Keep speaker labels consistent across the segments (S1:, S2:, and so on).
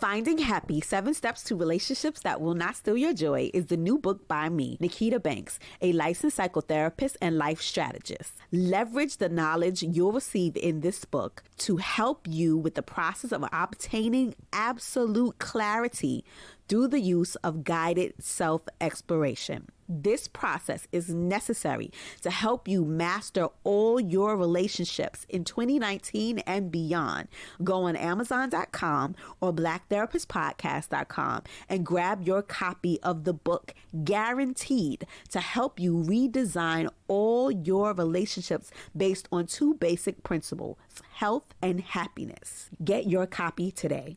S1: Finding Happy, 7 Steps to Relationships That Will Not Steal Your Joy is the new book by me, Nikita Banks, a licensed psychotherapist and life strategist. Leverage the knowledge you'll receive in this book to help you with the process of obtaining absolute clarity through the use of guided self-exploration. This process is necessary to help you master all your relationships in 2019 and beyond. Go on Amazon.com or BlackTherapistPodcast.com and grab your copy of the book, guaranteed to help you redesign all your relationships based on 2 basic principles, health and happiness. Get your copy today.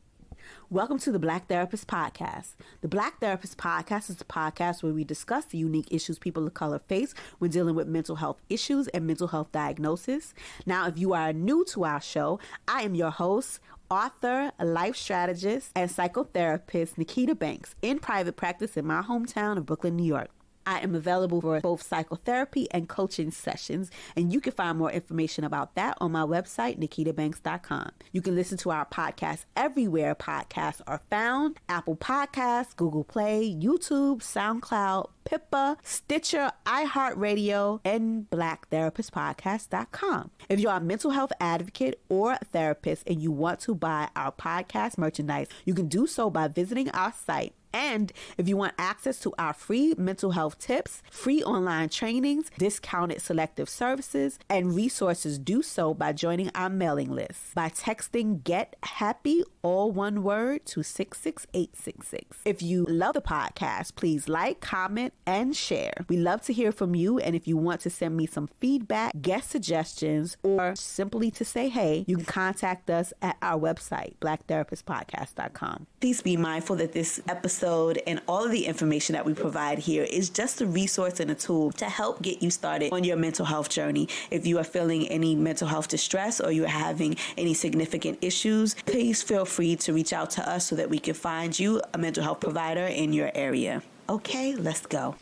S1: Welcome to the Black Therapist Podcast. The Black Therapist Podcast is a podcast where we discuss the unique issues people of color face when dealing with mental health issues and mental health diagnosis. Now, if you are new to our show, I am your host, author, life strategist, and psychotherapist Nikita Banks, in private practice in my hometown of Brooklyn, New York. I am available for both psychotherapy and coaching sessions, and you can find more information about that on my website, nikitabanks.com. You can listen to our podcast everywhere podcasts are found: Apple Podcasts, Google Play, YouTube, SoundCloud, Pippa, Stitcher, iHeartRadio, and BlackTherapistPodcast.com. If you're a mental health advocate or a therapist and you want to buy our podcast merchandise, you can do so by visiting our site. And if you want access to our free mental health tips, free online trainings, discounted selective services, and resources, do so by joining our mailing list by texting Get Happy, all one word, to 66866. If you love the podcast, please like, comment, and share. We love to hear from you. And if you want to send me some feedback, guest suggestions, or simply to say hey, you can contact us at our website, BlackTherapistPodcast.com. Please be mindful that this episode and all of the information that we provide here is just a resource and a tool to help get you started on your mental health journey. If you are feeling any mental health distress or you're having any significant issues, please feel free to reach out to us so that we can find you a mental health provider in your area. Okay, let's go.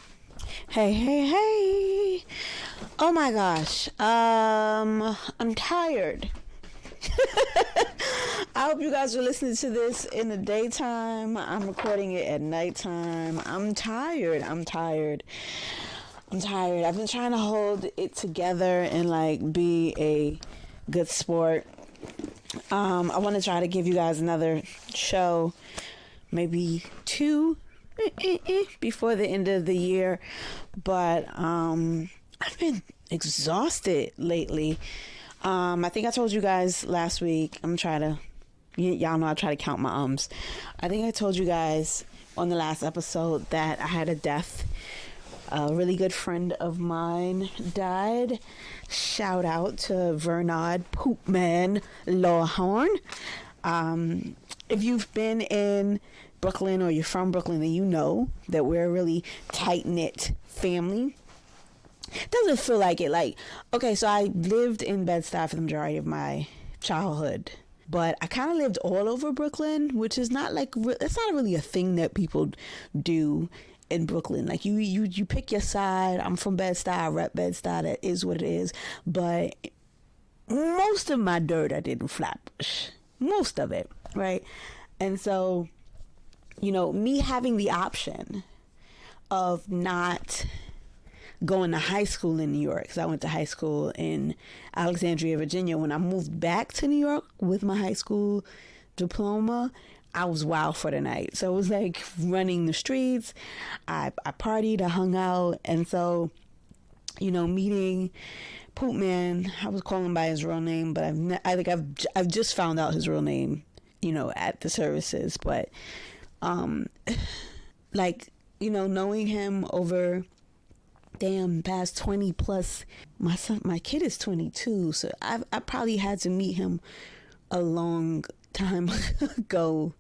S1: Hey. Oh my gosh. I'm tired. I hope you guys are listening to this in the daytime. I'm recording it at nighttime. I'm tired. I've been trying to hold it together and be a good sport. I want to try to give you guys another show, maybe 2 before the end of the year, but I've been exhausted lately. I think I told you guys last week, y'all know I try to count my ums. I think I told you guys on the last episode that I had a death. A really good friend of mine died. Shout out to Vernard Poopman Lawhorn. If you've been in Brooklyn or you're from Brooklyn, then you know that we're a really tight-knit family. Doesn't feel like it. Okay, so I lived in Bed-Stuy for the majority of my childhood, but I kind of lived all over Brooklyn, which is not it's not really a thing that people do in Brooklyn. You pick your side. I'm from Bed-Stuy, I rep Bed-Stuy, that is what it is. But most of my dirt I did in Flatbush, most of it, right? And so, me having the option of not going to high school in New York, because I went to high school in Alexandria, Virginia. When I moved back to New York with my high school diploma, I was wild for the night. So it was like running the streets. I partied, I hung out. And so, meeting Poopman, I was calling him by his real name, but I've just found out his real name, at the services. But, knowing him over past 20 plus, my kid is 22, so I probably had to meet him a long time ago.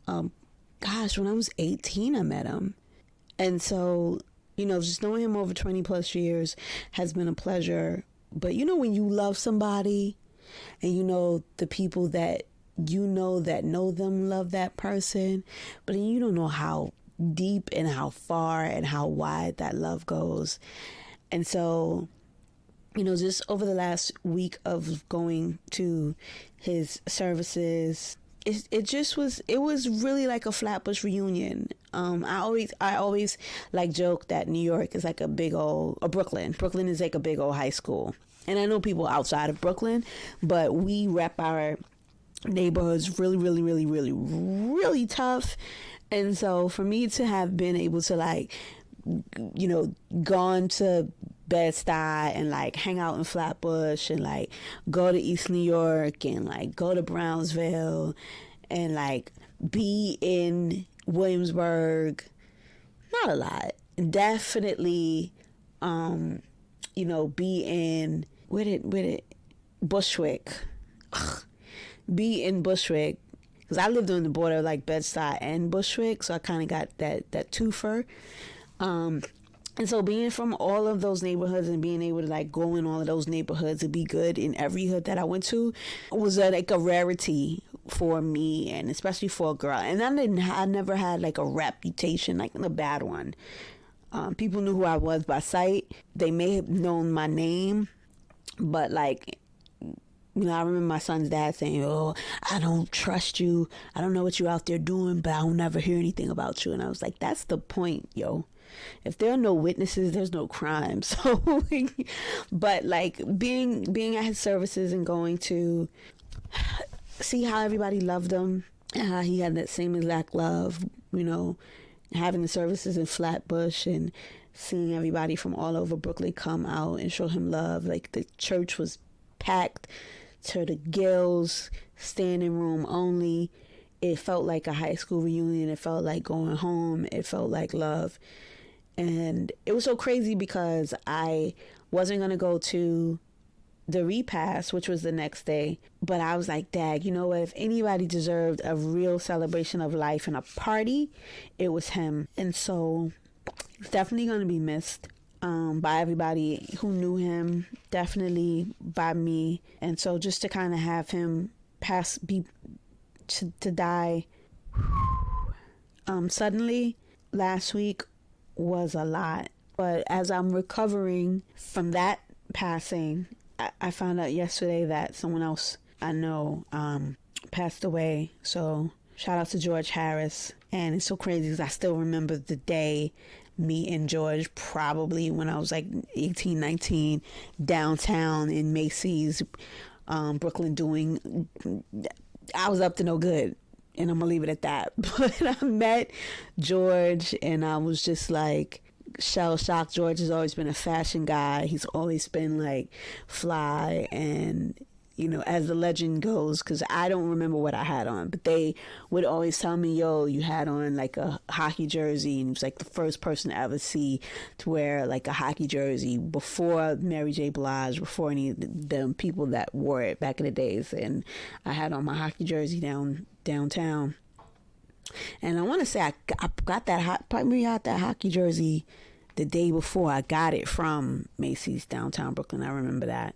S1: When I was 18 I met him, and so just knowing him over 20 plus years has been a pleasure. But when you love somebody and the people that that know them love that person, but then you don't know how deep and how far and how wide that love goes. And so, just over the last week of going to his services,
S2: it just was, it was really like a Flatbush reunion. I always like joke that New York is like a big old, or Brooklyn is like a big old high school. And I know people outside of Brooklyn, but we rep our neighborhoods really, really, really, really, really tough. And so for me to have been able to like, you know, gone to Bed-Stuy and like hang out in Flatbush and like go to East New York and like go to Brownsville and like be in Williamsburg, not a lot. Definitely, you know, be in, where did Bushwick. Ugh. Be in Bushwick, because I lived on the border of like Bed-Stuy and Bushwick, so I kind of got that twofer. And so being from all of those neighborhoods and being able to like go in all of those neighborhoods and be good in every hood that I went to was like a rarity for me, and especially for a girl. And I never had like a reputation, like a bad one. People knew who I was by sight. They may have known my name, but like, you know, I remember my son's dad saying, "Oh, I don't trust you. I don't know what you're out there doing, but I'll never hear anything about you." And I was like, that's the point, yo. If there are no witnesses, there's no crime. So, but like being at his services and going to see how everybody loved him, and how he had that same exact love, you know, having the services in Flatbush and seeing everybody from all over Brooklyn come out and show him love. Like the church was packed to the gills, standing room only. It felt like a high school reunion. It felt like going home. It felt like love. And it was so crazy because I wasn't going to go to the repast, which was the next day. But I was like, Dad, you know what? If anybody deserved a real celebration of life and a party, it was him. And so it's definitely going to be missed. By everybody who knew him, definitely by me. And so just to kind of have him to die suddenly last week was a lot. But as I'm recovering from that passing, I found out yesterday that someone else I know passed away. So shout out to George Harris. And it's so crazy because I still remember the day me and George, probably when I was like 18, 19, downtown in Macy's, Brooklyn, I was up to no good, and I'm gonna leave it at that. But I met George and I was just like shell shocked. George has always been a fashion guy. He's always been like fly, and you know, as the legend goes, because I don't remember what I had on, but they would always tell me, yo, you had on like a hockey jersey. And it was like the first person to ever see to wear like a hockey jersey before Mary J. Blige, before any of the people that wore it back in the days. And I had on my hockey jersey downtown. And I want to say I got that hockey jersey the day before. I got it from Macy's downtown Brooklyn. I remember that.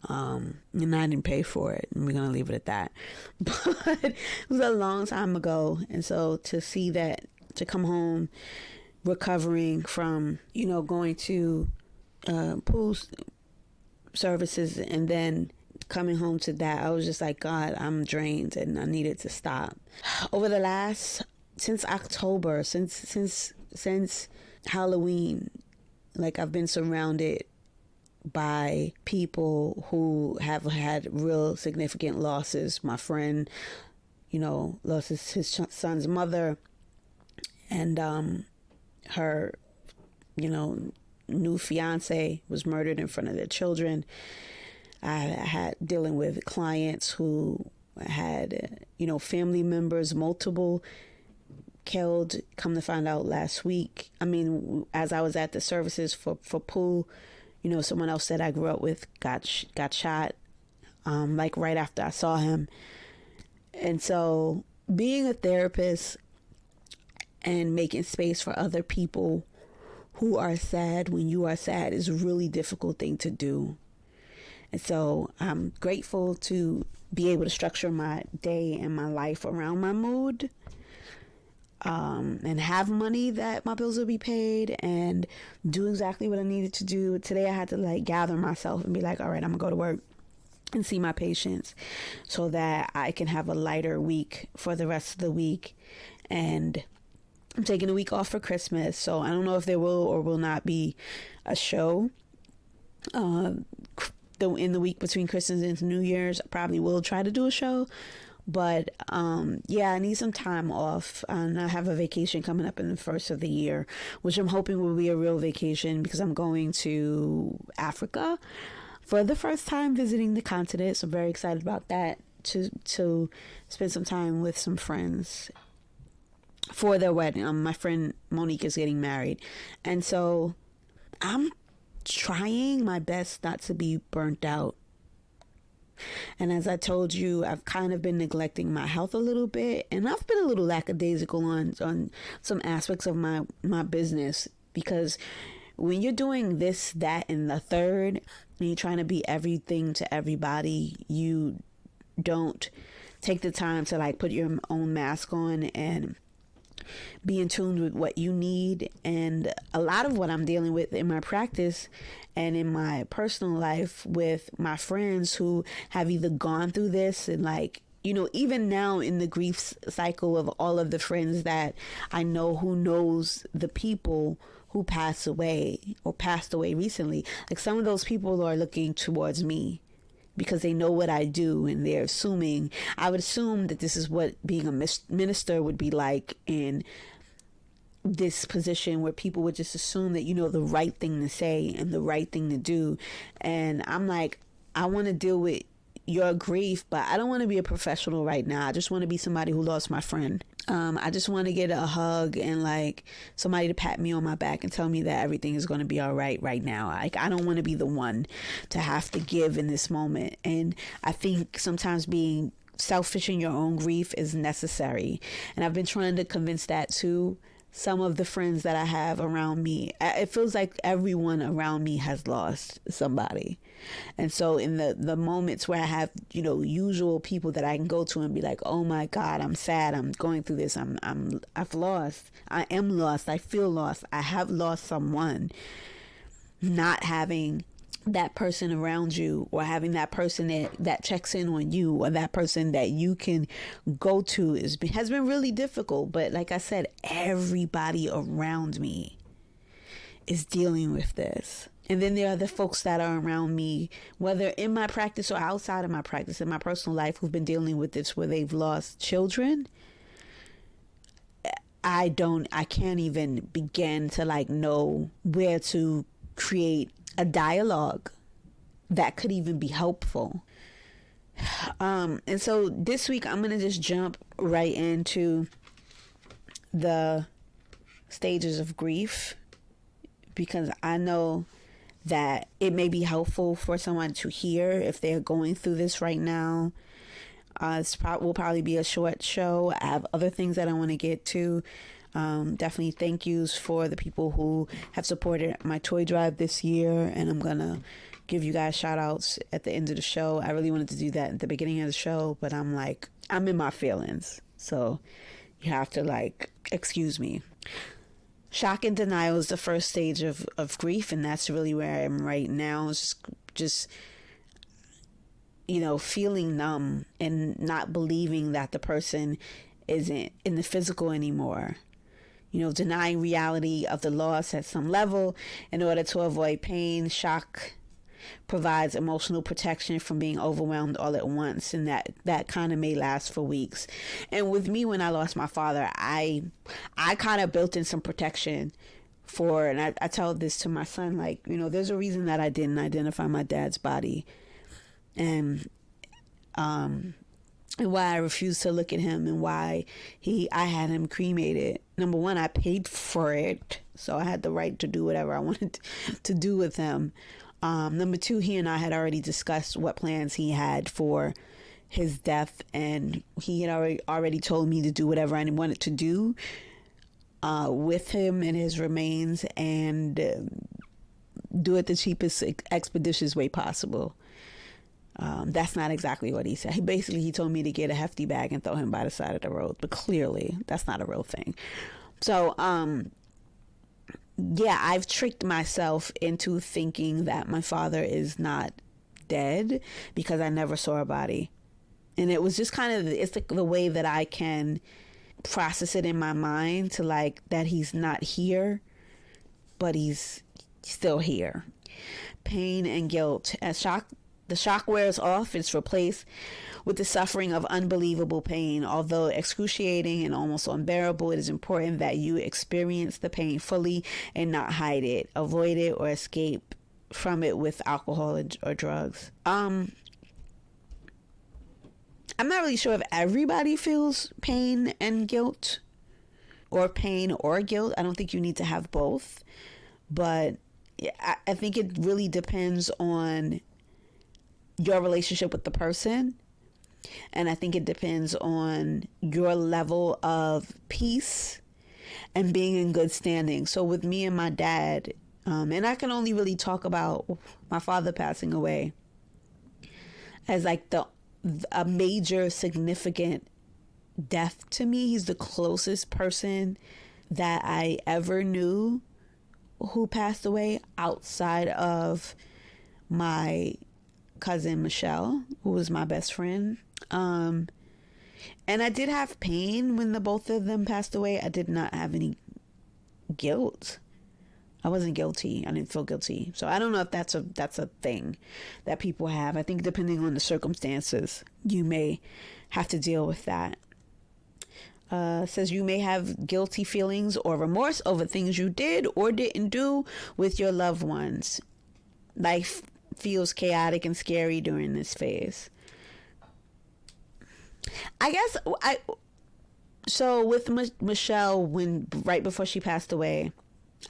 S2: And I didn't pay for it, and we're gonna leave it at that. But it was a long time ago, and so to see that, to come home recovering from, you know, going to pool services and then coming home to that, I was just like, God, I'm drained and I needed to stop. Over the last, since October, since Halloween, like I've been surrounded by people who have had real significant losses. My friend, you know, lost his son's mother, and her, you know, new fiance was murdered in front of their children. I had dealing with clients who had, you know, family members, multiple, killed. Come to find out last week. I mean, as I was at the services for Pooh, you know, someone else that I grew up with got shot, like right after I saw him. And so being a therapist and making space for other people who are sad when you are sad is a really difficult thing to do. And so I'm grateful to be able to structure my day and my life around my mood, and have money that my bills will be paid and do exactly what I needed to do. Today I had to like gather myself and be like, all right, I'm gonna go to work. and see my patients so that I can have a lighter week for the rest of the week. And I'm taking a week off for Christmas, so I don't know if there will or will not be a show in the week between Christmas and New Year's. I probably will try to do a show, but yeah, I need some time off, and I have a vacation coming up in the first of the year, which I'm hoping will be a real vacation because I'm going to Africa for the first time, visiting the continent. So I'm very excited about that, to spend some time with some friends for their wedding. My friend Monique is getting married, and so I'm trying my best not to be burnt out. And as I told you, I've kind of been neglecting my health a little bit, and I've been a little lackadaisical on some aspects of my business, because when you're doing this, that, and the third, and you're trying to be everything to everybody, you don't take the time to like put your own mask on and be in tune with what you need. And a lot of what I'm dealing with in my practice and in my personal life with my friends who have either gone through this, and like, you know, even now in the grief cycle of all of the friends that I know who knows the people who passed away or passed away recently, like some of those people are looking towards me because they know what I do, and they're assuming, I would assume that this is what being a minister would be like in this position, where people would just assume that you know the right thing to say and the right thing to do. And I'm like, I want to deal with your grief, but I don't want to be a professional right now. I just want to be somebody who lost my friend. I just want to get a hug and like somebody to pat me on my back and tell me that everything is going to be all right now. Like, I don't want to be the one to have to give in this moment. And I think sometimes being selfish in your own grief is necessary. And I've been trying to convince that to some of the friends that I have around me. It feels like everyone around me has lost somebody. And so in the moments where I have, you know, usual people that I can go to and be like, oh my God, I'm sad, I'm going through this, I've lost, I am lost, I feel lost, I have lost someone. Not having that person around you, or having that person that checks in on you, or that person that you can go to has been really difficult. But like I said, everybody around me is dealing with this. And then there are the folks that are around me, whether in my practice or outside of my practice, in my personal life, who've been dealing with this, where they've lost children. I can't even begin to like know where to create a dialogue that could even be helpful. And so this week I'm going to just jump right into the stages of grief, because I know that it may be helpful for someone to hear if they're going through this right now. Will probably be a short show. I have other things that I want to get to. Definitely thank yous for the people who have supported my toy drive this year, and I'm gonna give you guys shout outs at the end of the show. I really wanted to do that at the beginning of the show, but I'm in my feelings, so you have to like excuse me. Shock and denial is the first stage of grief, and that's really where I am right now. It's just you know, feeling numb and not believing that the person isn't in the physical anymore. You know, denying reality of the loss at some level in order to avoid pain. Shock provides emotional protection from being overwhelmed all at once, and that kind of may last for weeks. And with me, when I lost my father, I kind of built in some protection and I tell this to my son, like, you know, there's a reason that I didn't identify my dad's body, and why I refused to look at him, and why I had him cremated. Number one, I paid for it, so I had the right to do whatever I wanted to do with him. Number two, he and I had already discussed what plans he had for his death, and he had already told me to do whatever I wanted to do with him and his remains, and do it the cheapest, expeditious way possible. That's not exactly what he said. He told me to get a hefty bag and throw him by the side of the road, but clearly that's not a real thing. So, yeah, I've tricked myself into thinking that my father is not dead because I never saw a body. And it was just kind of, it's the way that I can process it in my mind to like that he's not here, but he's still here. Pain and guilt. As the shock wears off, it's replaced with the suffering of unbelievable pain. Although excruciating and almost unbearable, it is important that you experience the pain fully and not hide it, avoid it, or escape from it with alcohol or drugs. I'm not really sure if everybody feels pain and guilt, or pain or guilt. I don't think you need to have both, but I think it really depends on your relationship with the person. And I think it depends on your level of peace and being in good standing. So with me and my dad, and I can only really talk about my father passing away as like a major significant death to me. He's the closest person that I ever knew who passed away outside of my cousin Michelle, who was my best friend. And I did have pain when the both of them passed away. I did not have any guilt. I wasn't guilty. I didn't feel guilty. So I don't know if that's a thing that people have. I think depending on the circumstances, you may have to deal with that. Says you may have guilty feelings or remorse over things you did or didn't do with your loved ones. Life feels chaotic and scary during this phase. I guess so with Michelle, right before she passed away,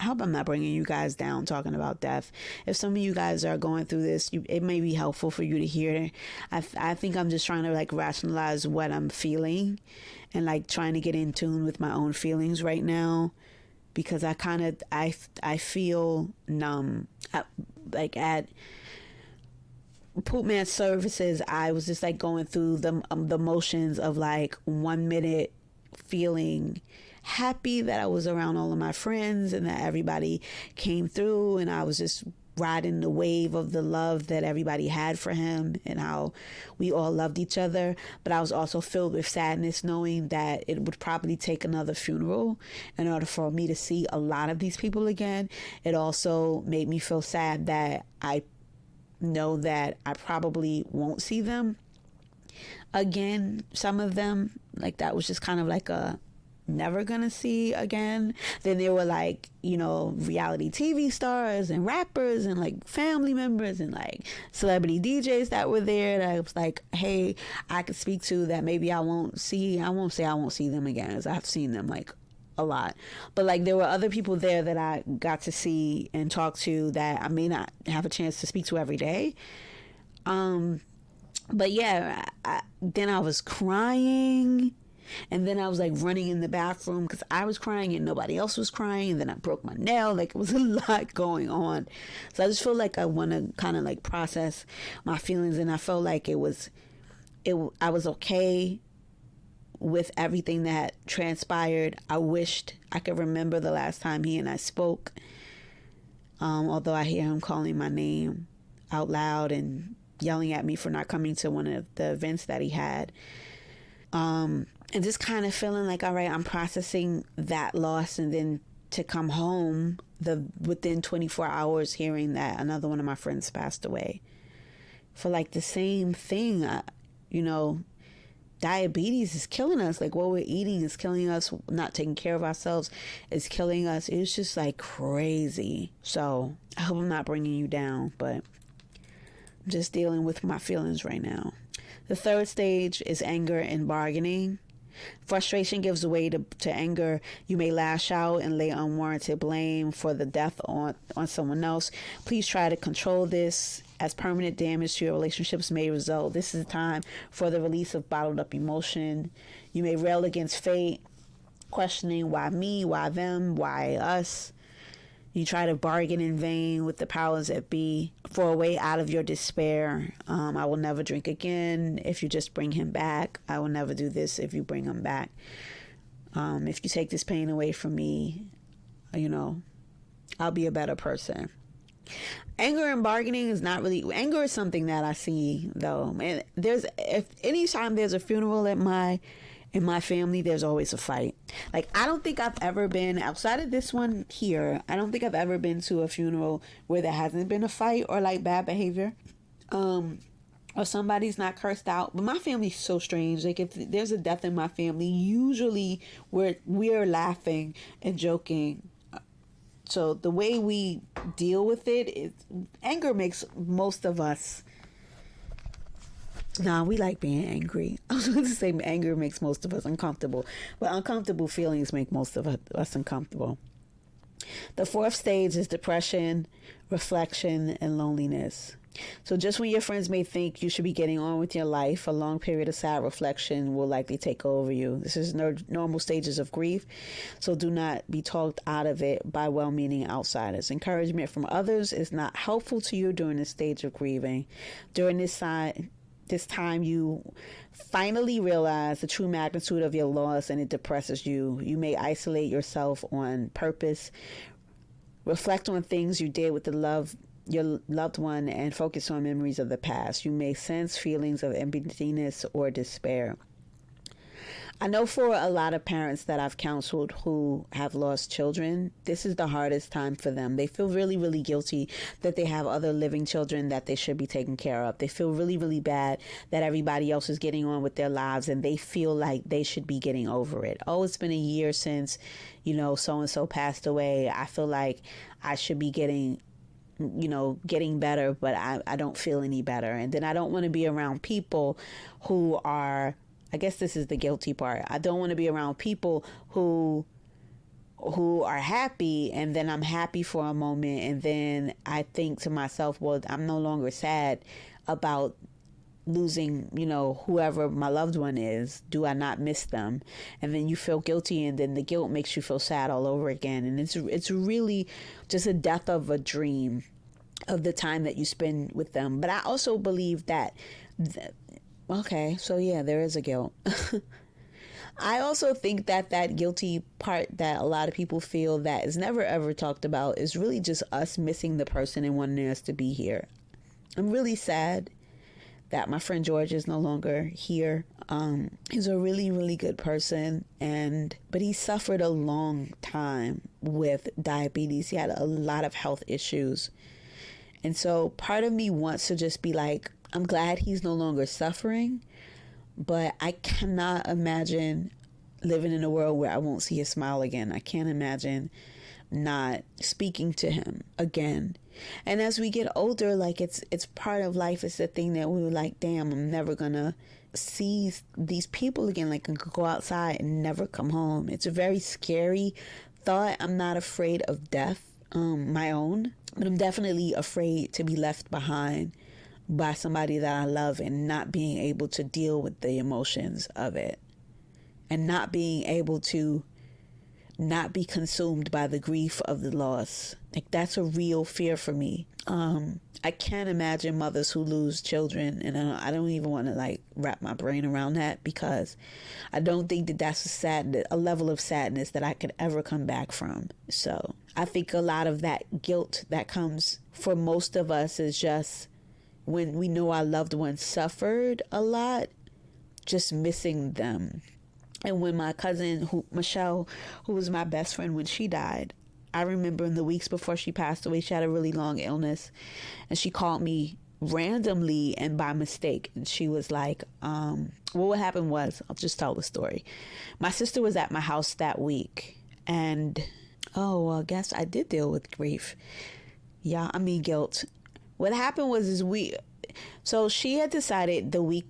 S2: I hope I'm not bringing you guys down talking about death. If some of you guys are going through this, it may be helpful for you to hear. I think I'm just trying to like rationalize what I'm feeling and like trying to get in tune with my own feelings right now, because I feel numb. Like at Poop Man Services, I was just like going through the motions of like 1 minute feeling happy that I was around all of my friends and that everybody came through, and I was just riding the wave of the love that everybody had for him and how we all loved each other. But I was also filled with sadness knowing that it would probably take another funeral in order for me to see a lot of these people again. It also made me feel sad that I know that I probably won't see them again. Some of them, like that was just kind of like a never gonna see again. Then there were like, reality TV stars and rappers and like family members and like celebrity DJs that were there that I was like, hey, I could speak to that maybe I won't say I won't see them again, as I've seen them like a lot. But like there were other people there that I got to see and talk to that I may not have a chance to speak to every day. But yeah, then I was crying. And then I was like running in the bathroom because I was crying and nobody else was crying. And then I broke my nail. Like it was a lot going on. So I just feel like I want to kind of like process my feelings. And I felt like I was okay with everything that transpired. I wished I could remember the last time he and I spoke. Although I hear him calling my name out loud and yelling at me for not coming to one of the events that he had. And just kind of feeling like, all right, I'm processing that loss. And then to come home within 24 hours, hearing that another one of my friends passed away for like the same thing. Diabetes is killing us. Like what we're eating is killing us. Not taking care of ourselves is killing us. It's just like crazy. So I hope I'm not bringing you down, but I'm just dealing with my feelings right now. The third stage is anger and bargaining. Frustration gives way to anger. You may lash out and lay unwarranted blame for the death on someone else. Please try to control this, as permanent damage to your relationships may result. This is a time for the release of bottled up emotion. You may rail against fate, questioning why me, why them, why us. You try to bargain in vain with the powers that be for a way out of your despair. I will never drink again if you just bring him back. I will never do this if you bring him back. If you take this pain away from me, I'll be a better person. Anger and bargaining is not really, anger is something that I see though. And anytime there's a funeral in my family, there's always a fight. Like, I don't think I've ever been, outside of this one here, I don't think I've ever been to a funeral where there hasn't been a fight or like bad behavior. Or somebody's not cursed out. But my family's so strange. Like, if there's a death in my family, usually we're laughing and joking. So the way we deal with it is, anger makes most of us, we like being angry. I was going to say anger makes most of us uncomfortable, but uncomfortable feelings make most of us uncomfortable. The fourth stage is depression, reflection, and loneliness. So just when your friends may think you should be getting on with your life, a long period of sad reflection will likely take over you. This is normal stages of grief, so do not be talked out of it by well-meaning outsiders. Encouragement from others is not helpful to you during this stage of grieving. During this time, you finally realize the true magnitude of your loss, and it depresses you. You may isolate yourself on purpose. Reflect on things you did with your loved one, and focus on memories of the past. You may sense feelings of emptiness or despair. I know for a lot of parents that I've counseled who have lost children, this is the hardest time for them. They feel really, really guilty that they have other living children that they should be taking care of. They feel really, really bad that everybody else is getting on with their lives, and they feel like they should be getting over it. Oh, it's been a year since, so-and-so passed away. I feel like I should be getting better, but I don't feel any better. And then I don't want to be around people who are, I guess this is the guilty part. I don't want to be around people who are happy, and then I'm happy for a moment, and then I think to myself, well, I'm no longer sad about losing, whoever my loved one is. Do I not miss them? And then you feel guilty, and then the guilt makes you feel sad all over again. And it's really just a death of a dream of the time that you spend with them. But I also believe that, there is a guilt. I also think that guilty part that a lot of people feel that is never ever talked about is really just us missing the person and wanting us to be here. I'm really sad that my friend George is no longer here. He's a really, really good person, but he suffered a long time with diabetes. He had a lot of health issues. And so part of me wants to just be like, I'm glad he's no longer suffering, but I cannot imagine living in a world where I won't see his smile again. I can't imagine not speaking to him again. And as we get older, like it's part of life. It's the thing that we were like, damn, I'm never gonna see these people again. Like, I could go outside and never come home. It's a very scary thought. I'm not afraid of death, my own, but I'm definitely afraid to be left behind by somebody that I love and not being able to deal with the emotions of it, and not being able to not be consumed by the grief of the loss. Like, that's a real fear for me. I can't imagine mothers who lose children, and I don't even want to wrap my brain around that, because I don't think that that's a level of sadness that I could ever come back from. So I think a lot of that guilt that comes for most of us is just when we know our loved ones suffered a lot, just missing them. And when my cousin, Michelle, who was my best friend when she died, I remember in the weeks before she passed away, she had a really long illness, and she called me randomly and by mistake. And she was like, what happened was, I'll just tell the story. My sister was at my house that week, and I guess I did deal with grief. Guilt. What happened was so she had decided the week,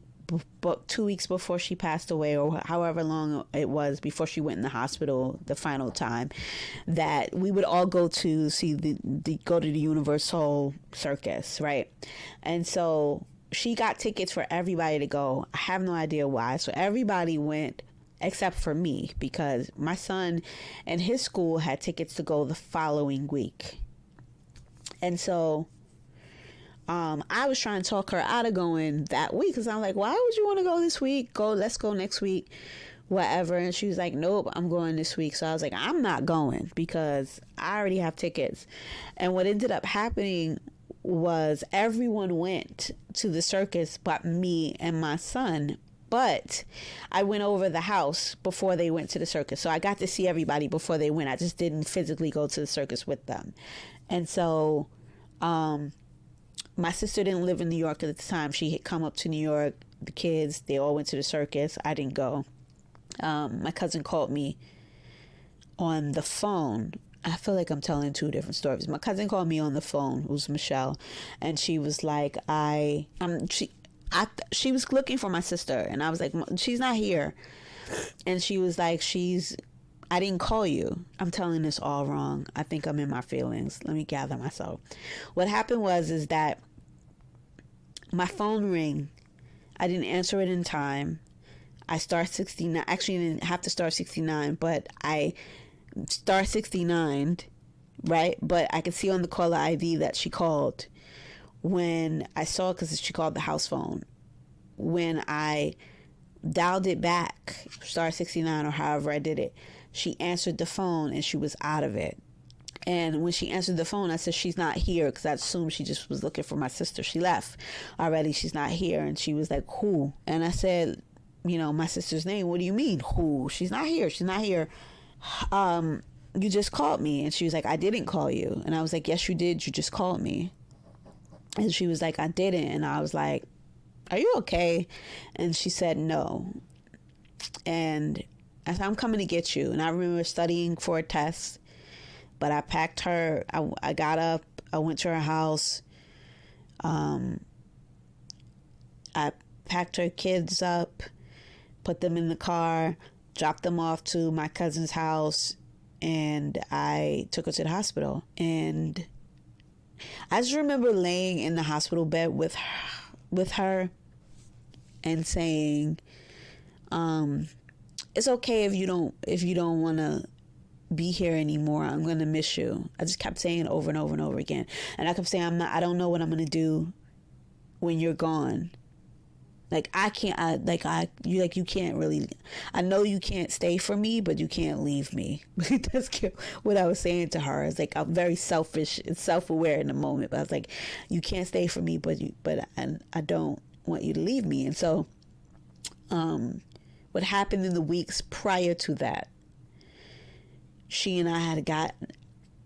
S2: 2 weeks before she passed away, or however long it was before she went in the hospital the final time, that we would all go to see go to the Universal Circus, right? And so she got tickets for everybody to go. I have no idea why. So everybody went except for me, because my son and his school had tickets to go the following week. And so I was trying to talk her out of going that week, because I'm like, why would you want to go this week? Let's go next week. whatever. And she was like, nope, I'm going this week. So I was like, I'm not going because I already have tickets. And what ended up happening was everyone went to the circus but me and my son. But I went over the house before they went to the circus. So I got to see everybody before they went. I just didn't physically go to the circus with them. And so my sister didn't live in New York at the time. She had come up to New York. The kids, they all went to the circus. I didn't go. My cousin called me on the phone. I feel like I'm telling two different stories. My cousin called me on the phone. It was Michelle. And she was like, she was looking for my sister, and I was like, she's not here. And she was like, I didn't call you. I'm telling this all wrong. I think I'm in my feelings. Let me gather myself. What happened is that my phone rang. I didn't answer it in time. I star 69. Actually, I didn't have to star 69, but I star 69, right? But I could see on the caller ID that she called. When I saw, because she called the house phone, when I dialed it back, star 69 or however I did it, she answered the phone and she was out of it. And when she answered the phone, I said, she's not here, because I assumed she just was looking for my sister. She left already. She's not here. And she was like, who? And I said, my sister's name. What do you mean, who? She's not here. She's not here. You just called me. And she was like, I didn't call you. And I was like, yes, you did. You just called me. And she was like, I didn't. And I was like, are you okay? And she said, no. And I said, I'm coming to get you. And I remember studying for a test, but I packed her. I got up. I went to her house. I packed her kids up, put them in the car, dropped them off to my cousin's house, and I took her to the hospital. And I just remember laying in the hospital bed with her and saying, it's okay if you don't want to be here anymore. I'm going to miss you. I just kept saying it over and over and over again. And I kept saying, I don't know what I'm going to do when you're gone. Like, you can't really, I know you can't stay for me, but you can't leave me. That's what I was saying to her. It's like, I'm very selfish and self-aware in the moment, but I was like, you can't stay for me, but I don't want you to leave me. And so, what happened in the weeks prior to that, she and I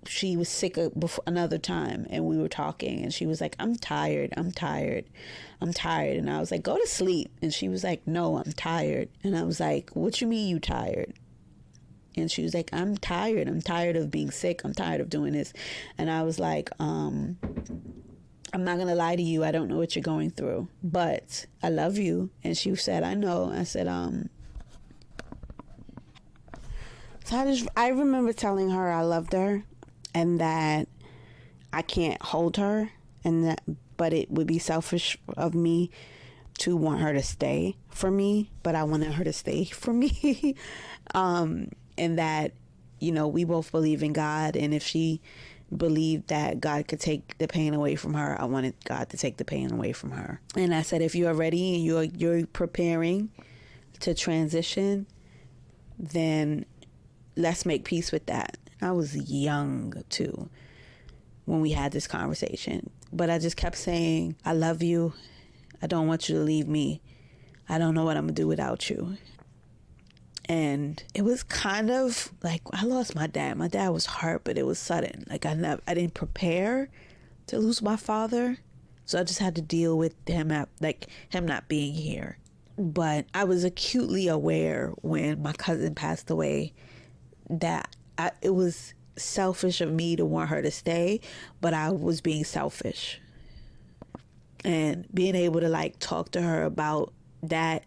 S2: she was sick before another time, and we were talking, and she was like, I'm tired. And I was like, go to sleep. And she was like, no, I'm tired. And I was like, what you mean you tired? And she was like, I'm tired. I'm tired of being sick. I'm tired of doing this. And I was like, I'm not going to lie to you. I don't know what you're going through, but I love you. And she said, I know. I said, so I remember telling her I loved her and that I can't hold her, but it would be selfish of me to want her to stay for me, but I wanted her to stay for me. And that, we both believe in God. And if she believed that God could take the pain away from her, I wanted God to take the pain away from her. And I said, if you're ready and you're preparing to transition, then let's make peace with that. I was young too when we had this conversation, but I just kept saying, I love you. I don't want you to leave me. I don't know what I'm gonna do without you. And it was kind of like, I lost my dad. My dad was hurt, but it was sudden. Like, I didn't prepare to lose my father, so I just had to deal with him not being here. But I was acutely aware when my cousin passed away that it was selfish of me to want her to stay, but I was being selfish. And being able to talk to her about that,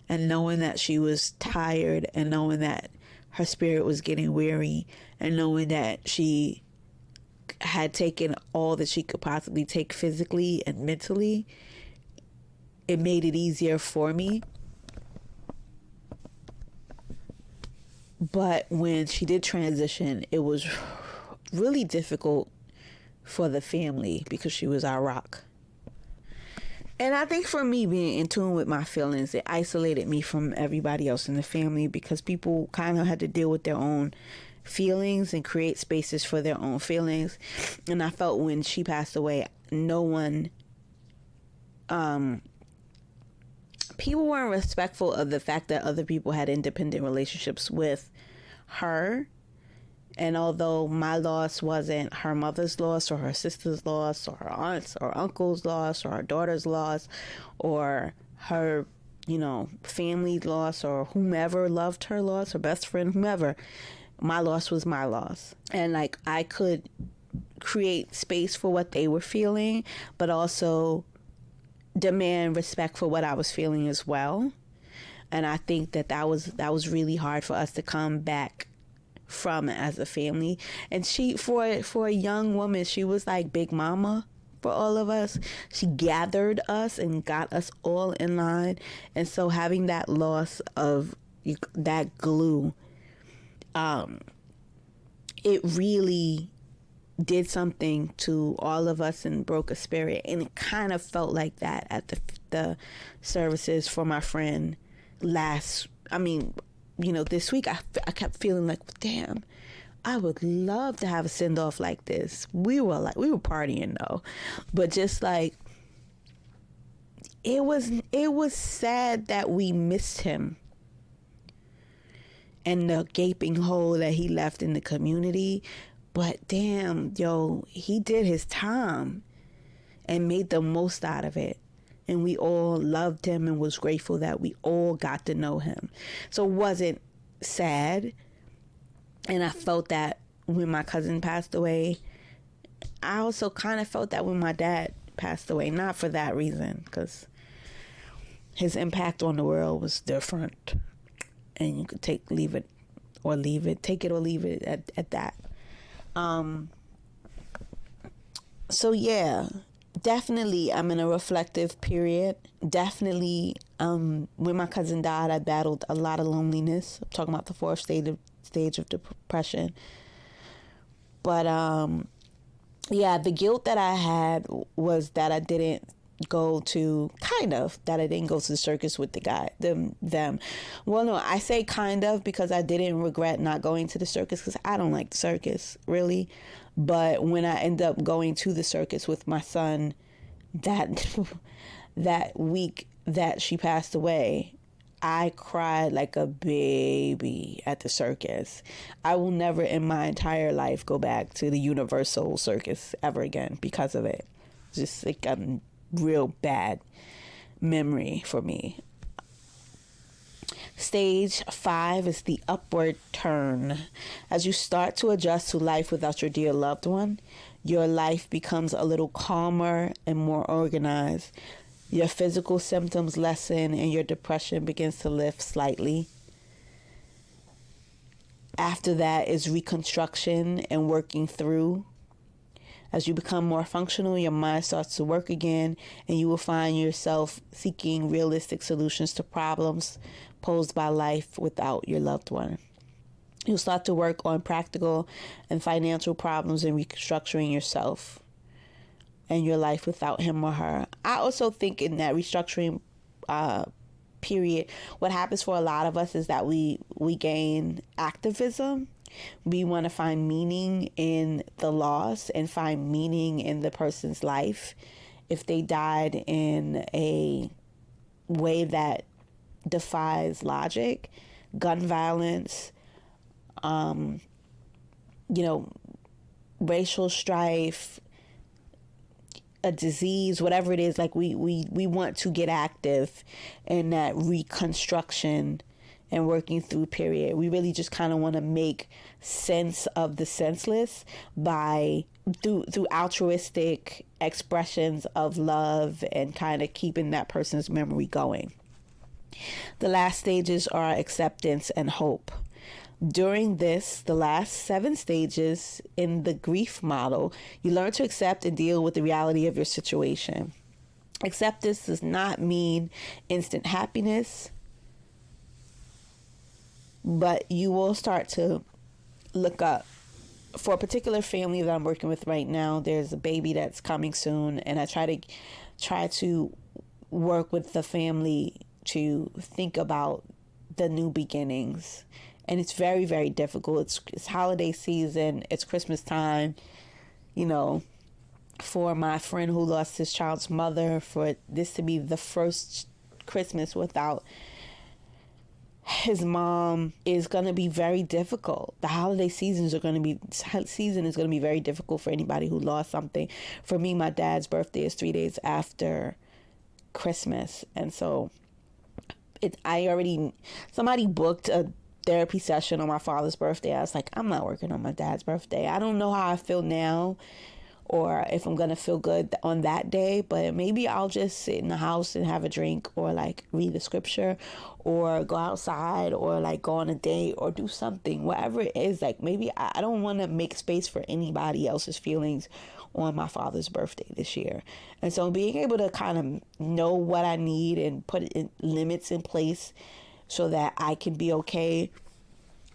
S2: and knowing that she was tired, and knowing that her spirit was getting weary, and knowing that she had taken all that she could possibly take physically and mentally, it made it easier for me. But when she did transition, it was really difficult for the family because she was our rock. And I think for me, being in tune with my feelings, it isolated me from everybody else in the family, because people kind of had to deal with their own feelings and create spaces for their own feelings. And I felt when she passed away, no one, people weren't respectful of the fact that other people had independent relationships with her. And although my loss wasn't her mother's loss or her sister's loss or her aunt's or uncle's loss or her daughter's loss or her, family's loss or whomever loved her loss, her best friend, whomever, my loss was my loss. And like, I could create space for what they were feeling, but also demand respect for what I was feeling as well. And I think that was really hard for us to come back from as a family. And she, for a young woman, she was like big mama for all of us. She gathered us and got us all in line. And so having that loss of that glue, it really did something to all of us and broke a spirit. And it kind of felt like that at the services for my friend this week. I kept feeling like, damn, I would love to have a send off like this. We were partying though, but just like, it was sad that we missed him and the gaping hole that he left in the community. But damn, he did his time and made the most out of it. And we all loved him and was grateful that we all got to know him. So it wasn't sad. And I felt that when my cousin passed away. I also kind of felt that when my dad passed away. Not for that reason, because his impact on the world was different. And you could take it or leave it at that. So yeah. Definitely, I'm in a reflective period. Definitely, when my cousin died, I battled a lot of loneliness. I'm talking about the fourth stage of depression. But, the guilt that I had was that I didn't go to the circus with the guy, them. Well, no, I say kind of because I didn't regret not going to the circus, because I don't like the circus, really. But when I end up going to the circus with my son, that week that she passed away, I cried like a baby at the circus. I will never in my entire life go back to the Universal Circus ever again because of it. Just like a real bad memory for me. Stage 5 is the upward turn. As you start to adjust to life without your dear loved one, your life becomes a little calmer and more organized. Your physical symptoms lessen and your depression begins to lift slightly. After that is reconstruction and working through. As you become more functional, your mind starts to work again, and you will find yourself seeking realistic solutions to problems posed by life without your loved one. You'll start to work on practical and financial problems and restructuring yourself and your life without him or her. I also think in that restructuring period, what happens for a lot of us is that we gain activism. We want to find meaning in the loss and find meaning in the person's life. If they died in a way that defies logic, gun violence, racial strife, a disease, whatever it is, like we want to get active in that reconstruction and working through period. We really just kind of want to make sense of the senseless through altruistic expressions of love and kind of keeping that person's memory going. The last stages are acceptance and hope. During the last 7 stages in the grief model, you learn to accept and deal with the reality of your situation. Acceptance does not mean instant happiness, but you will start to look up. For a particular family that I'm working with right now, there's a baby that's coming soon, and I try to work with the family to think about the new beginnings. And it's very, very difficult. It's holiday season. It's Christmas time. You know, for my friend who lost his child's mother, for this to be the first Christmas without his mom is going to be very difficult. The holiday season is going to be very difficult for anybody who lost something. For me, my dad's birthday is 3 days after Christmas. And so somebody booked a therapy session on my father's birthday. I was like, I'm not working on my dad's birthday. I don't know how I feel now or if I'm going to feel good on that day, but maybe I'll just sit in the house and have a drink or like read the scripture or go outside or like go on a date or do something, whatever it is. Like maybe I don't want to make space for anybody else's feelings on my father's birthday this year. And so being able to kind of know what I need and put limits in place so that I can be okay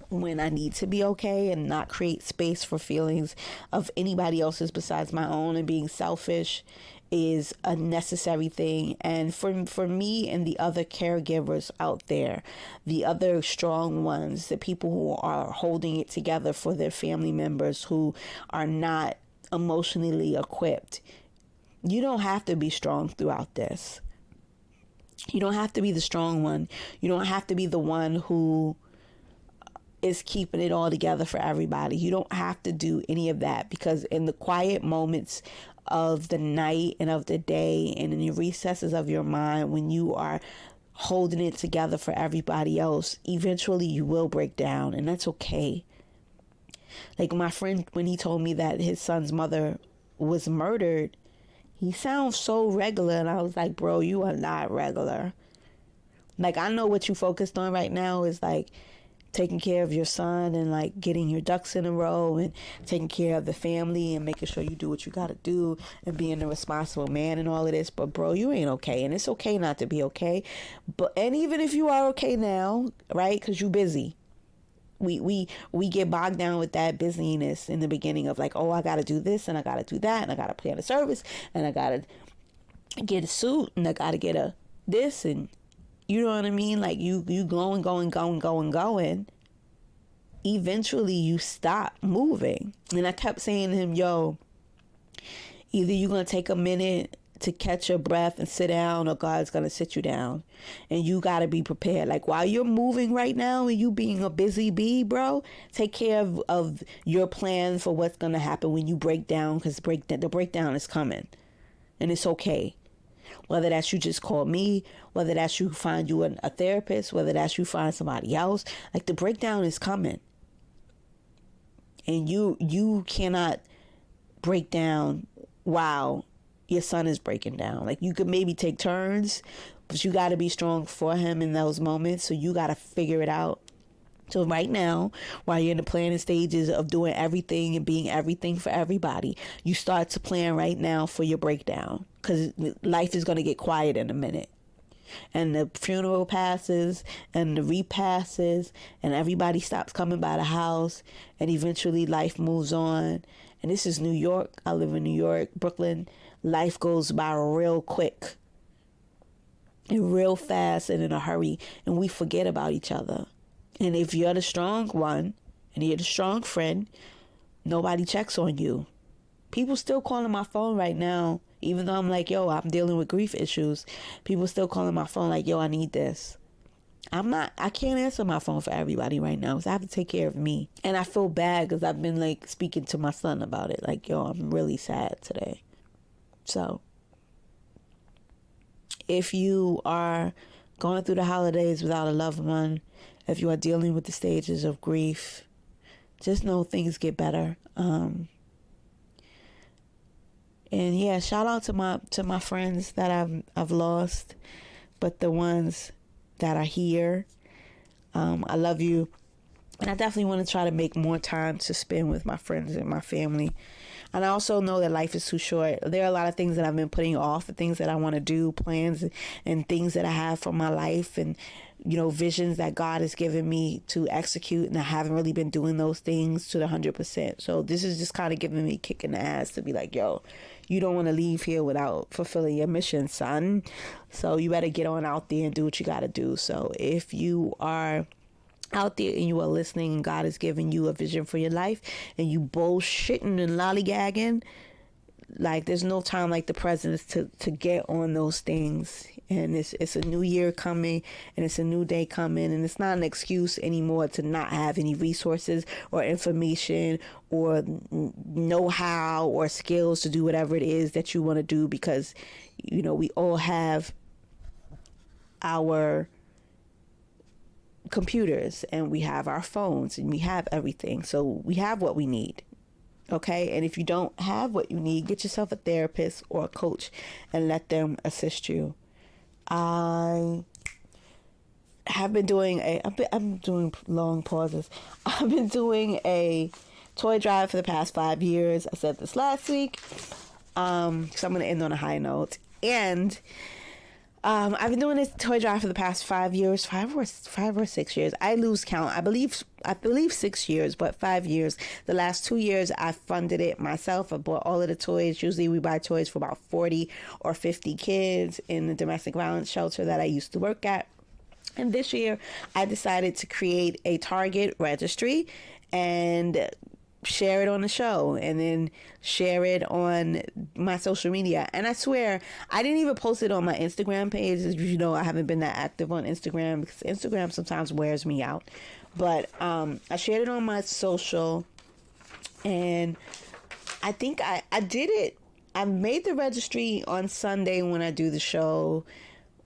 S2: when I need to be okay and not create space for feelings of anybody else's besides my own and being selfish is a necessary thing. And for me and the other caregivers out there, the other strong ones, the people who are holding it together for their family members who are not emotionally equipped, you don't have to be strong throughout this. You don't have to be the strong one. You don't have to be the one who is keeping it all together for everybody. You don't have to do any of that, because in the quiet moments of the night and of the day and in the recesses of your mind, when you are holding it together for everybody else, eventually you will break down, and that's okay. Like my friend, when he told me that his son's mother was murdered, he sounds so regular, and I was like, bro, you are not regular. Like, I know what you focused on right now is like taking care of your son and like getting your ducks in a row and taking care of the family and making sure you do what you got to do and being a responsible man and all of this. But bro, you ain't okay, and it's okay not to be okay. And even if you are okay now, right? Because you busy. We get bogged down with that busyness in the beginning of like, oh, I got to do this and I got to do that and I got to plan a service and I got to get a suit and I got to get a this, and you know what I mean? Like you going. Eventually you stop moving. And I kept saying to him, yo, either you're going to take a minute to catch your breath and sit down, or God's going to sit you down. And you got to be prepared. Like while you're moving right now and you being a busy bee, bro, take care of your plan for what's going to happen when you break down, because the breakdown is coming. And it's okay. Whether that's you just call me, whether that's you find you a therapist, whether that's you find somebody else, like the breakdown is coming. And you cannot break down while your son is breaking down. Like you could maybe take turns, but you got to be strong for him in those moments. So you got to figure it out. So right now, while you're in the planning stages of doing everything and being everything for everybody, you start to plan right now for your breakdown, because life is going to get quiet in a minute. And the funeral passes and the repasses and everybody stops coming by the house, and eventually life moves on. And this is New York. I live in New York, Brooklyn. Life goes by real quick and real fast and in a hurry, and we forget about each other. And if you're the strong one and you're the strong friend, nobody checks on you. People still calling my phone right now, even though I'm like, yo, I'm dealing with grief issues. People still calling my phone like, yo, I need this. I can't answer my phone for everybody right now, because I have to take care of me. And I feel bad because I've been like speaking to my son about it. Like, yo, I'm really sad today. So if you are going through the holidays without a loved one, if you are dealing with the stages of grief, just know things get better. And yeah, shout out to my friends that I've lost, but the ones that are here, I love you, and I definitely want to try to make more time to spend with my friends and my family. And I also know that life is too short. There are a lot of things that I've been putting off, things that I want to do, plans and things that I have for my life, and visions that God has given me to execute, and I haven't really been doing those things to the 100%. So this is just kind of giving me a kick in the ass to be like, yo, you don't want to leave here without fulfilling your mission, son. So you better get on out there and do what you got to do. So if you are out there and you are listening and God has given you a vision for your life and you bullshitting and lollygagging, like there's no time like the present to get on those things. And it's a new year coming, and it's a new day coming, and it's not an excuse anymore to not have any resources or information or know-how or skills to do whatever it is that you want to do, because we all have our computers and we have our phones and we have everything. So we have what we need. Okay, and if you don't have what you need, get yourself a therapist or a coach and let them assist you. I have been doing I'm doing long pauses. I've been doing a toy drive for the past 5 years. I said this last week. So I'm going to end on a high note. And I've been doing this toy drive for the past 5 years, five or 6 years. I lose count. I believe 6 years, but 5 years. The last 2 years, I funded it myself. I bought all of the toys. Usually we buy toys for about 40 or 50 kids in the domestic violence shelter that I used to work at. And this year, I decided to create a Target registry and share it on the show, and then share it on my social media. And I swear, I didn't even post it on my Instagram page. As you know, I haven't been that active on Instagram because Instagram sometimes wears me out. But I shared it on my social, and I think I did it. I made the registry on Sunday when I do the show.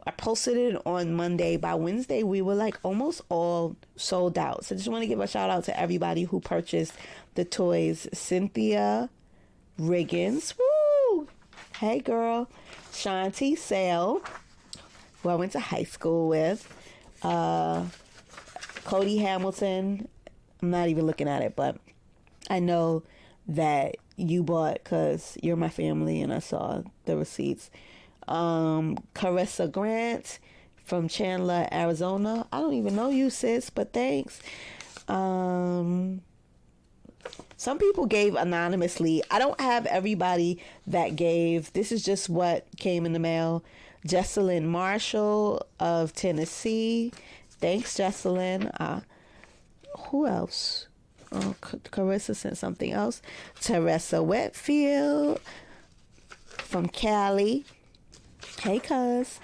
S2: I posted it on Monday. By Wednesday, we were like almost all sold out. So I just want to give a shout out to everybody who purchased the toys. Cynthia Riggins. Woo! Hey, girl. Shanti Sale, who I went to high school with. Cody Hamilton. I'm not even looking at it, but I know that you bought because you're my family and I saw the receipts. Carissa Grant from Chandler, Arizona. I don't even know you, sis, but thanks. Some people gave anonymously. I don't have everybody that gave. This is just what came in the mail. Jesselyn Marshall of Tennessee. Thanks, Jesselyn. Who else? Carissa sent something else. Teresa Whitfield from Cali. Hey, cuz.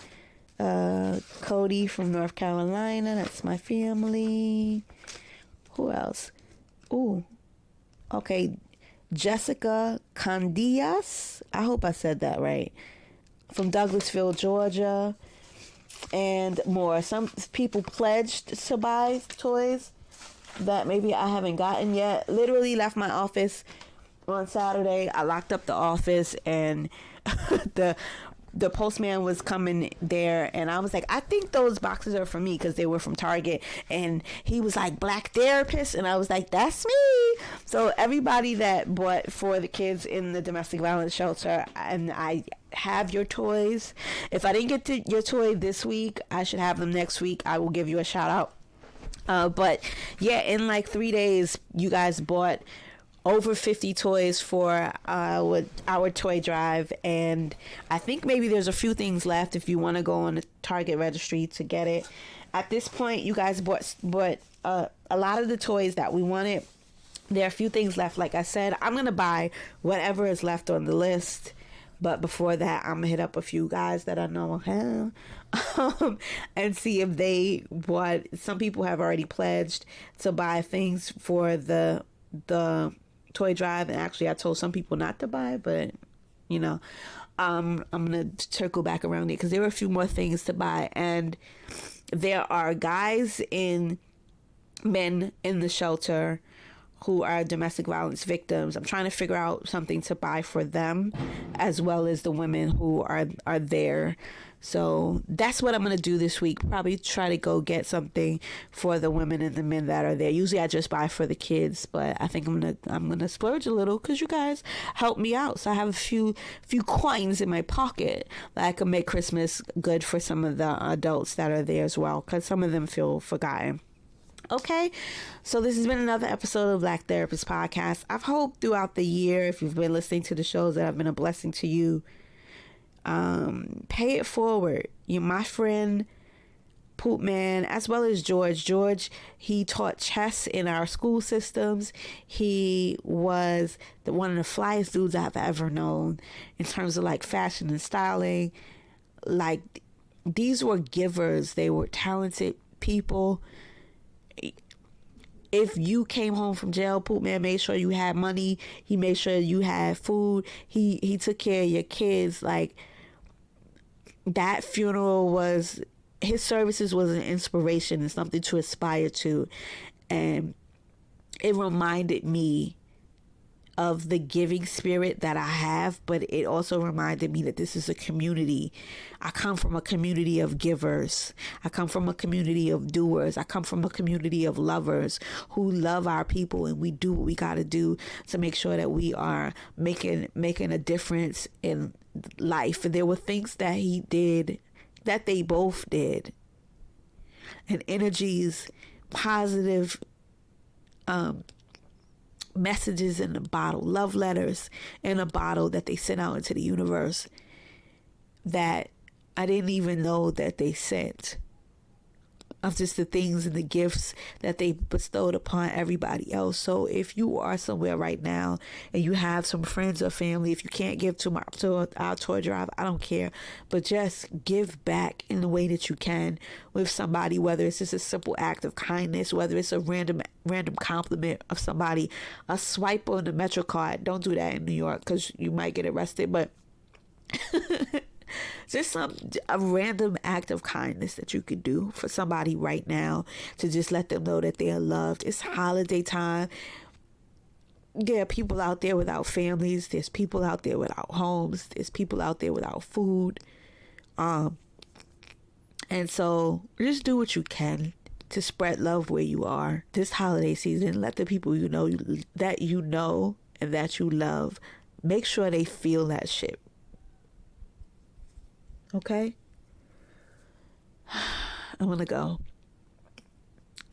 S2: Cody from North Carolina. That's my family. Who else? Ooh. Okay. Jessica Candias. I hope I said that right. From Douglasville, Georgia. And more. Some people pledged to buy toys that maybe I haven't gotten yet. Literally left my office on Saturday. I locked up the office, and the postman was coming there, and I was like, I think those boxes are for me because they were from Target. And he was like, Black therapist, and I was like, that's me. So everybody that bought for the kids in the domestic violence shelter, and I have your toys. If I didn't get to your toy this week, I should have them next week. I will give you a shout out. But yeah, in like 3 days, you guys bought over 50 toys for our toy drive, and I think maybe there's a few things left if you want to go on the Target registry to get it. At this point, you guys bought a lot of the toys that we wanted. There are a few things left. Like I said, I'm gonna buy whatever is left on the list, but before that, I'm gonna hit up a few guys that I know and see if they bought. Some people have already pledged to buy things for the toy drive, and actually I told some people not to buy, but I'm gonna circle back around it because there were a few more things to buy. And there are men in the shelter who are domestic violence victims. I'm trying to figure out something to buy for them, as well as the women who are there. So that's what I'm going to do this week. Probably try to go get something for the women and the men that are there. Usually I just buy for the kids, but I think I'm going to splurge a little because you guys help me out. So I have a few coins in my pocket that I can make Christmas good for some of the adults that are there as well, because some of them feel forgotten. Okay, so this has been another episode of Black Therapist Podcast. I've hoped throughout the year, if you've been listening to the shows, that have been a blessing to you. Pay it forward. My friend Poop Man, as well as George, he taught chess in our school systems. He was one of the flyest dudes I've ever known in terms of like fashion and styling. Like, these were givers. They were talented people. If you came home from jail, Poop Man made sure you had money. He made sure you had food. He took care of your kids. Like, that funeral was, his services was an inspiration and something to aspire to. And it reminded me of the giving spirit that I have, but it also reminded me that this is a community. I come from a community of givers. I come from a community of doers. I come from a community of lovers who love our people, and we do what we got to do to make sure that we are making a difference in life. And there were things that he did, that they both did, and energies, positive messages in a bottle, love letters in a bottle that they sent out into the universe that I didn't even know that they sent, of just the things and the gifts that they bestowed upon everybody else. So if you are somewhere right now and you have some friends or family, if you can't give to our toy drive, I don't care, but just give back in the way that you can with somebody, whether it's just a simple act of kindness, whether it's a random compliment of somebody, a swipe on the Metro card. Don't do that in New York because you might get arrested, but just a random act of kindness that you could do for somebody right now to just let them know that they are loved. It's holiday time. There are people out there without families. There's people out there without homes. There's people out there without food. And so just do what you can to spread love where you are this holiday season. Let the people that you know and that you love, make sure they feel that shit. Okay? I'm gonna go.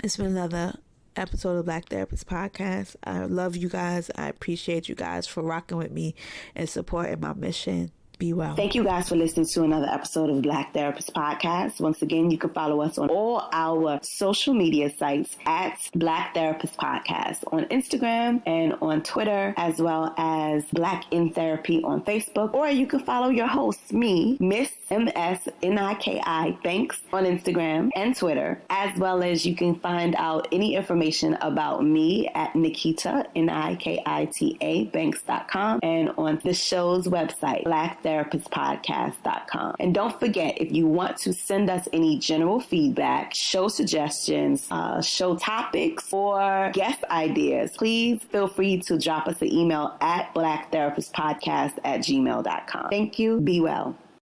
S2: It's been another episode of Black Therapist Podcast. I love you guys. I appreciate you guys for rocking with me and supporting my mission. Be well.
S1: Thank you guys for listening to another episode of Black Therapist Podcast. Once again, you can follow us on all our social media sites at Black Therapist Podcast on Instagram and on Twitter, as well as Black in Therapy on Facebook. Or you can follow your host, me, Miss MSNIKI Banks, on Instagram and Twitter, as well as you can find out any information about me at Nikita, NIKITA Banks.com, and on the show's website, blacktherapistpodcast.com. And don't forget, if you want to send us any general feedback, show suggestions, show topics, or guest ideas, please feel free to drop us an email at blacktherapistpodcast@gmail.com. Thank you. Be well.